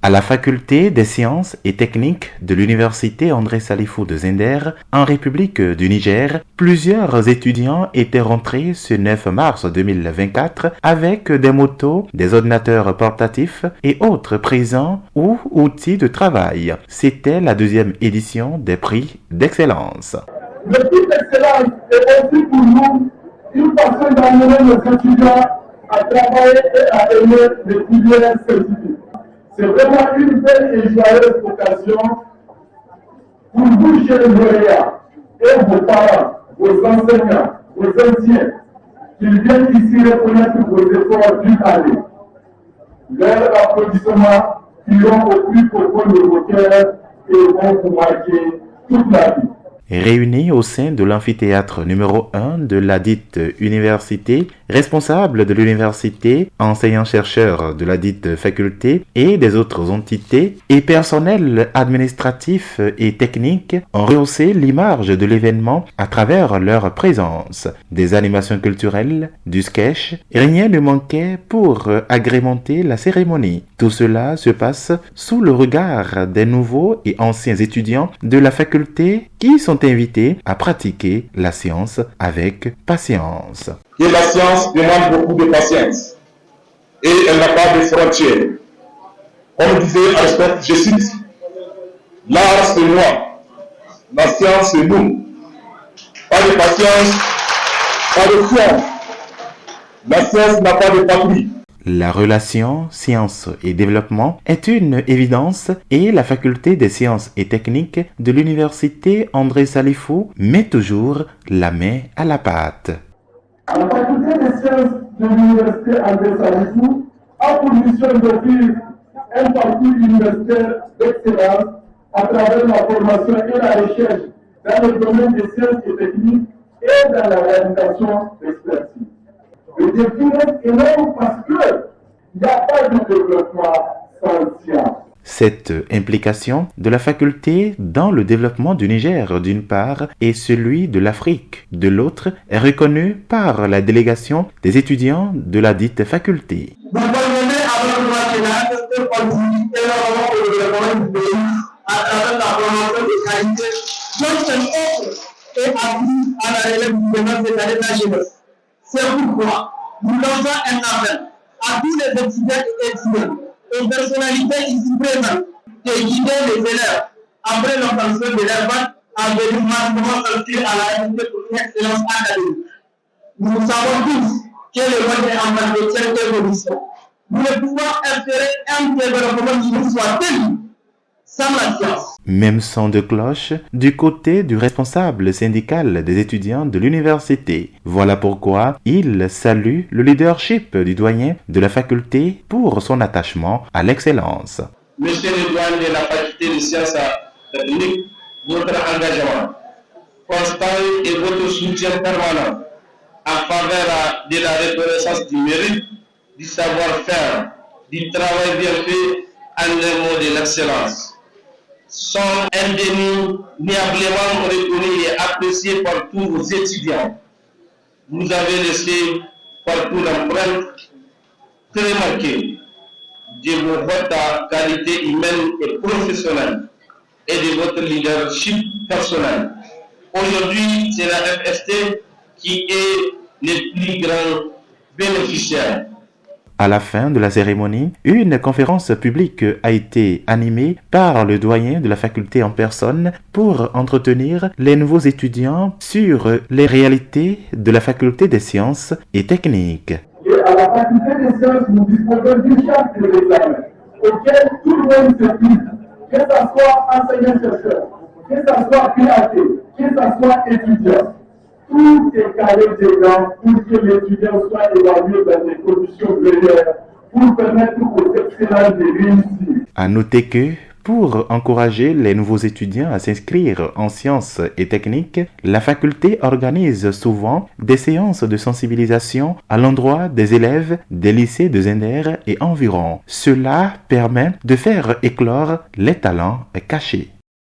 À la faculté des sciences et techniques de l'université André Salifou de Zinder, en République du Niger, plusieurs étudiants étaient rentrés ce 9 mars 2024 avec des motos, des ordinateurs portatifs et autres présents ou outils de travail. C'était la deuxième édition des prix d'excellence. Le prix d'excellence est aussi pour nous une façon d'amener nos étudiants à travailler et à aimer les filières scientifiques. C'est vraiment une belle et joyeuse occasion pour vous, chers lauréats, et vos parents, vos enseignants, vos anciens, qu'ils viennent ici reconnaître vos efforts d'une année. Leurs applaudissements iront au plus profond de vos cœurs et vont vous marquer toute la vie. Réunis au sein de l'amphithéâtre numéro 1 de la dite université, responsables de l'université, enseignants-chercheurs de la dite faculté et des autres entités et personnels administratifs et techniques ont rehaussé l'image de l'événement à travers leur présence. Des animations culturelles, du sketch, rien ne manquait pour agrémenter la cérémonie. Tout cela se passe sous le regard des nouveaux et anciens étudiants de la faculté qui sont invités à pratiquer la science avec patience. Et la science demande beaucoup de patience et elle n'a pas de frontières. Comme disait Aristote, je cite, l'art c'est moi, la science c'est nous. Pas de patience, pas de foi. La science n'a pas de patrie. La relation sciences et développement est une évidence et la faculté des sciences et techniques de l'université André Salifou met toujours la main à la pâte. La faculté des sciences de l'université André Salifou a pour mission d'offrir un parcours universitaire d'excellence à travers la formation et la recherche dans le domaine des sciences et techniques et dans la réalisation d'expertise. Le défi est énorme parce qu'il n'y a pas de développement sans science. Cette implication de la faculté dans le développement du Niger d'une part et celui de l'Afrique de l'autre est reconnue par la délégation des étudiants de la dite faculté. Vous parvenez avec le national de contribuer énormément au développement du pays à travers la formation de qualité, dont cette offre est apprise à la relève du gouvernement cette année de la jeunesse. C'est pourquoi nous lançons un appel à tous les étudiants et étudiants, aux personnalités ici présentes, de guider les élèves après l'obtention de leur bac à venir massivement s'inscrire à la faculté pour une excellence académique. Nous savons tous que le monde est en train de telle évolution. Nous ne pouvons espérer un développement qui nous soit tenu sans la science. Même son de cloche du côté du responsable syndical des étudiants de l'université. Voilà pourquoi il salue le leadership du doyen de la faculté pour son attachement à l'excellence. Monsieur le doyen de la faculté de sciences techniques, votre engagement constant et votre soutien permanent en faveur de la reconnaissance du mérite, du savoir-faire, du travail bien fait en un mot de l'excellence sont indéniablement reconnus et appréciés par tous vos étudiants. Vous avez laissé partout l'empreinte très marquée de votre qualité humaine et professionnelle et de votre leadership personnel. Aujourd'hui, c'est la FST qui est le plus grand bénéficiaire. À la fin de la cérémonie, une conférence publique a été animée par le doyen de la faculté en personne pour entretenir les nouveaux étudiants sur les réalités de la faculté des sciences et techniques. Et à la faculté des sciences, nous disposons d'une charte de l'examen auquel tout le monde se plique, que ce soit enseignant-chercheur, que ce soit PhD, que ce soit étudiant. Tout est carré dedans pour que l'étudiant soit évalué dans des conditions meilleures pour permettre aux excellents de réussir. À noter que, pour encourager les nouveaux étudiants à s'inscrire en sciences et techniques, la faculté organise souvent des séances de sensibilisation à l'endroit des élèves des lycées de Zinder et environ. Cela permet de faire éclore les talents cachés.